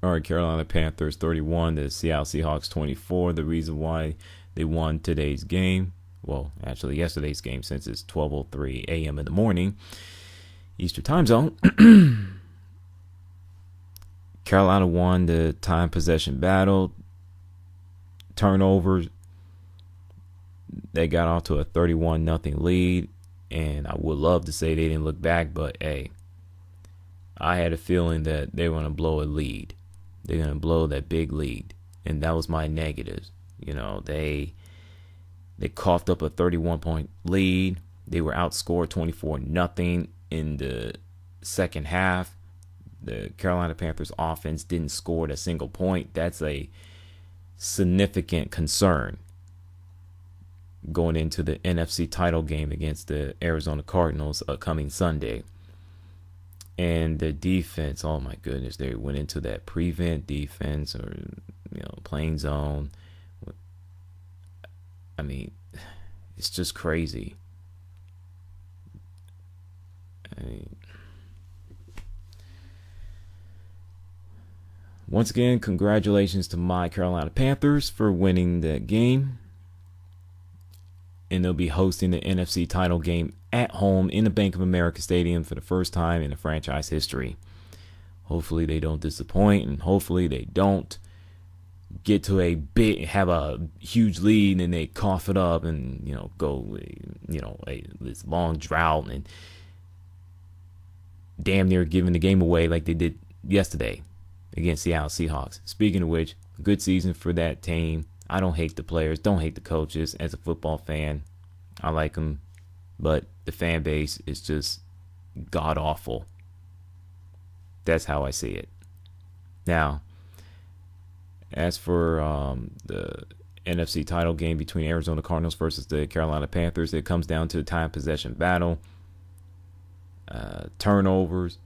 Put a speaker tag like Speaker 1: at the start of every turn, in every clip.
Speaker 1: All right, Carolina Panthers 31, the Seattle Seahawks 24. The reason why they won today's game, well, actually yesterday's game, since it's 12:03 a.m. in the morning, Eastern time zone. Carolina won the time possession battle. Turnovers. They got off to a 31-0 lead, and I would love to say they didn't look back, but hey, I had a feeling that they were going to blow a lead. They're going to blow that big lead, and that was my negatives. You know, they coughed up a 31-point lead. They were outscored 24-0 in the second half. The Carolina Panthers offense didn't score a single point. That's a significant concern going into the NFC title game against the Arizona Cardinals coming Sunday. And the defense, oh my goodness, they went into that prevent defense, or playing zone. I mean, it's just crazy. I mean, once again, congratulations to my Carolina Panthers for winning that game. And they'll be hosting the NFC title game at home in the Bank of America Stadium for the first time in the franchise history. Hopefully they don't disappoint, and hopefully they don't get to have a huge lead and they cough it up and go this long drought and damn near giving the game away like they did yesterday against Seattle Seahawks. Speaking of which, good season for that team. I don't hate the players, don't hate the coaches. As a football fan, I like them, but the fan base is just god awful. That's how I see it. Now, as for the NFC title game between Arizona Cardinals versus the Carolina Panthers, it comes down to a time possession battle. Turnovers,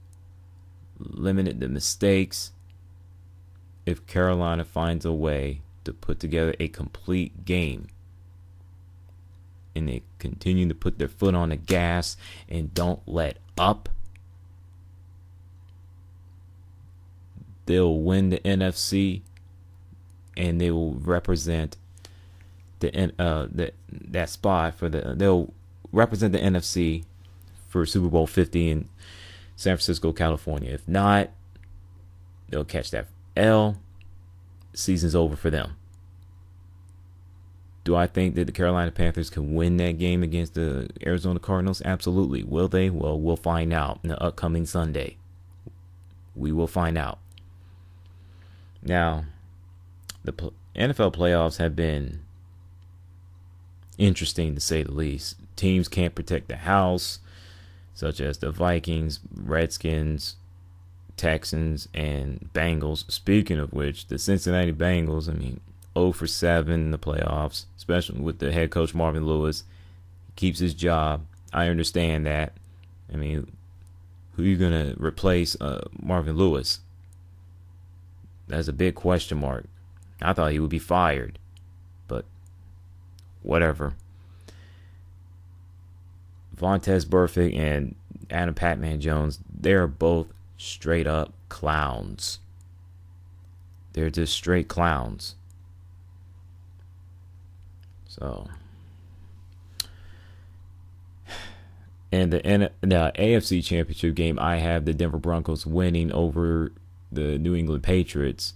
Speaker 1: limited the mistakes. If Carolina finds a way to put together a complete game and they continue to put their foot on the gas and don't let up, they'll win the NFC and they will represent that spot they'll represent the NFC for Super Bowl 50 in San Francisco, California. If not, they'll catch that L. Season's over for them. Do I think that the Carolina Panthers can win that game against the Arizona Cardinals? Absolutely. Will they? Well, we'll find out in the upcoming Sunday. We will find out. Now, the NFL playoffs have been interesting to say the least. Teams can't protect the house, such as the Vikings, Redskins, Texans, and Bengals. Speaking of which, the Cincinnati Bengals, 0 for 7 in the playoffs, especially with the head coach Marvin Lewis. He keeps his job. I understand that. Who are you going to replace Marvin Lewis? That's a big question mark. I thought he would be fired, but whatever. Vontaze Burfict and Adam Patman Jones, they're both straight up clowns. They're just straight clowns. So, and the AFC Championship game, I have the Denver Broncos winning over the New England Patriots,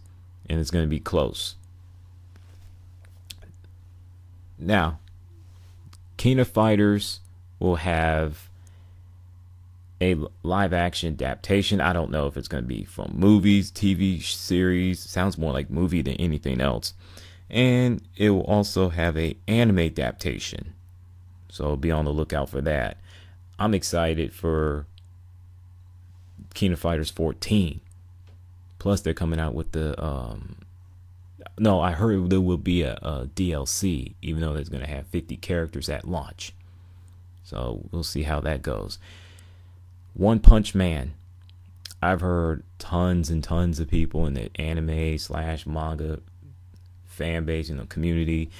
Speaker 1: and it's going to be close. Now, King of Fighters will have a live action adaptation. I don't know if it's going to be from movies, TV series. Sounds more like movie than anything else. And it will also have a anime adaptation. So be on the lookout for that. I'm excited for King of Fighters 14. Plus they're coming out with the no, I heard there will be a DLC, even though it's going to have 50 characters at launch. So we'll see how that goes. One Punch Man. I've heard tons and tons of people in the anime/manga fan base, community.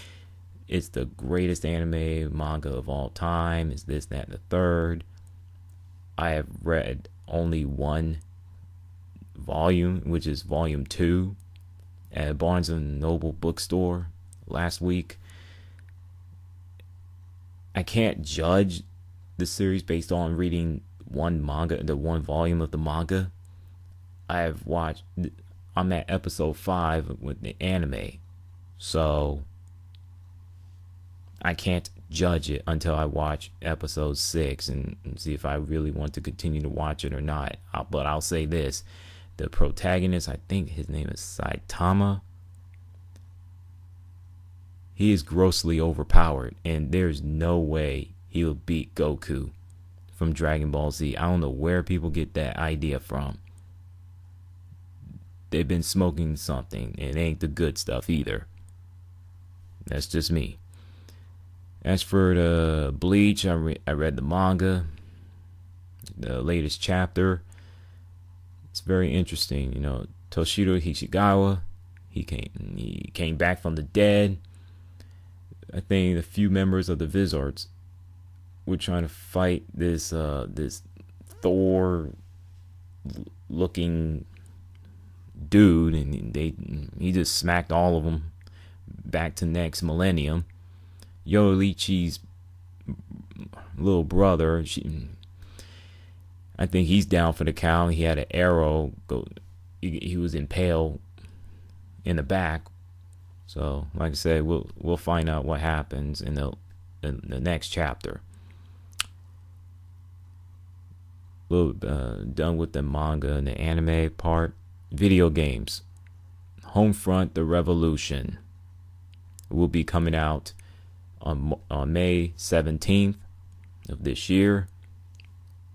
Speaker 1: It's the greatest anime manga of all time. It's this, that, and the third. I have read only one volume, which is volume 2, at Barnes and Noble bookstore last week. I can't judge the series based on reading one volume of the manga. I'm at episode 5 with the anime, so I can't judge it until I watch episode 6 and see if I really want to continue to watch it or not. But I'll say this: the protagonist, I think his name is Saitama, he is grossly overpowered, and there's no way he'll beat Goku from Dragon Ball Z. I don't know where people get that idea from. They've been smoking something. It ain't the good stuff either. That's just me. As for the Bleach, I read the manga, the latest chapter. It's very interesting. You know, Toshiro Hishigawa, he came back from the dead. I think a few members of the Vizards were trying to fight this Thor looking dude, and he just smacked all of them back to next millennium. Yoichi's little brother, I think he's down for the count. He had an arrow he was impaled in the back. So, like I said, we'll find out what happens in the next chapter. Done with the manga and the anime part. Video games. Homefront: The Revolution will be coming out on May 17th of this year.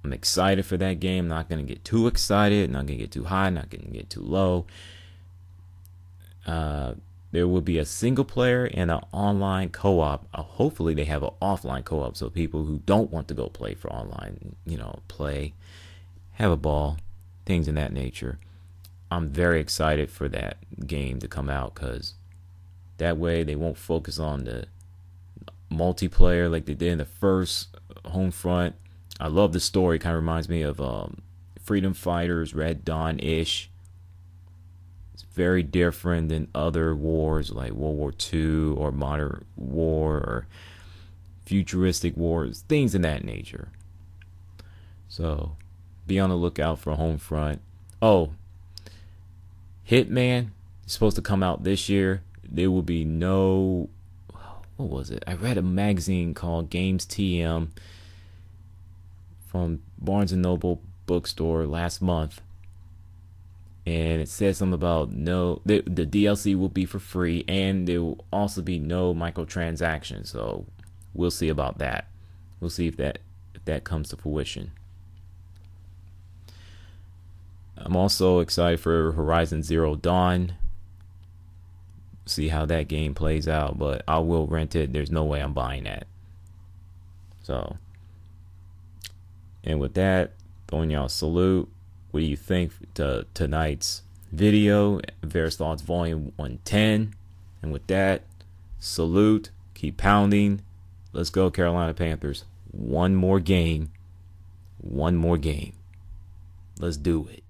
Speaker 1: I'm excited for that game. Not going to get too excited, not going to get too high, not going to get too low. There will be a single player and an online co-op. Hopefully they have an offline co-op so people who don't want to go play for online, play, have a ball, things in that nature. I'm very excited for that game to come out, because that way they won't focus on the multiplayer like they did in the first Homefront. I love the story. Kind of reminds me of Freedom Fighters, Red Dawn-ish. It's very different than other wars like World War II or Modern War or futuristic wars, things in that nature. So be on the lookout for Homefront. Oh, Hitman is supposed to come out this year. There will be no... What was it? I read a magazine called Games TM from Barnes and Noble bookstore last month, and it said something about the DLC will be for free, and there will also be no microtransactions. So we'll see about that. We'll see if that comes to fruition. I'm also excited for Horizon Zero Dawn. See how that game plays out, but I will rent it. There's no way I'm buying that. So, and with that, throwing y'all a salute. What do you think to tonight's video? Various Thoughts Volume 110. And with that, salute. Keep pounding. Let's go, Carolina Panthers. One more game. Let's do it.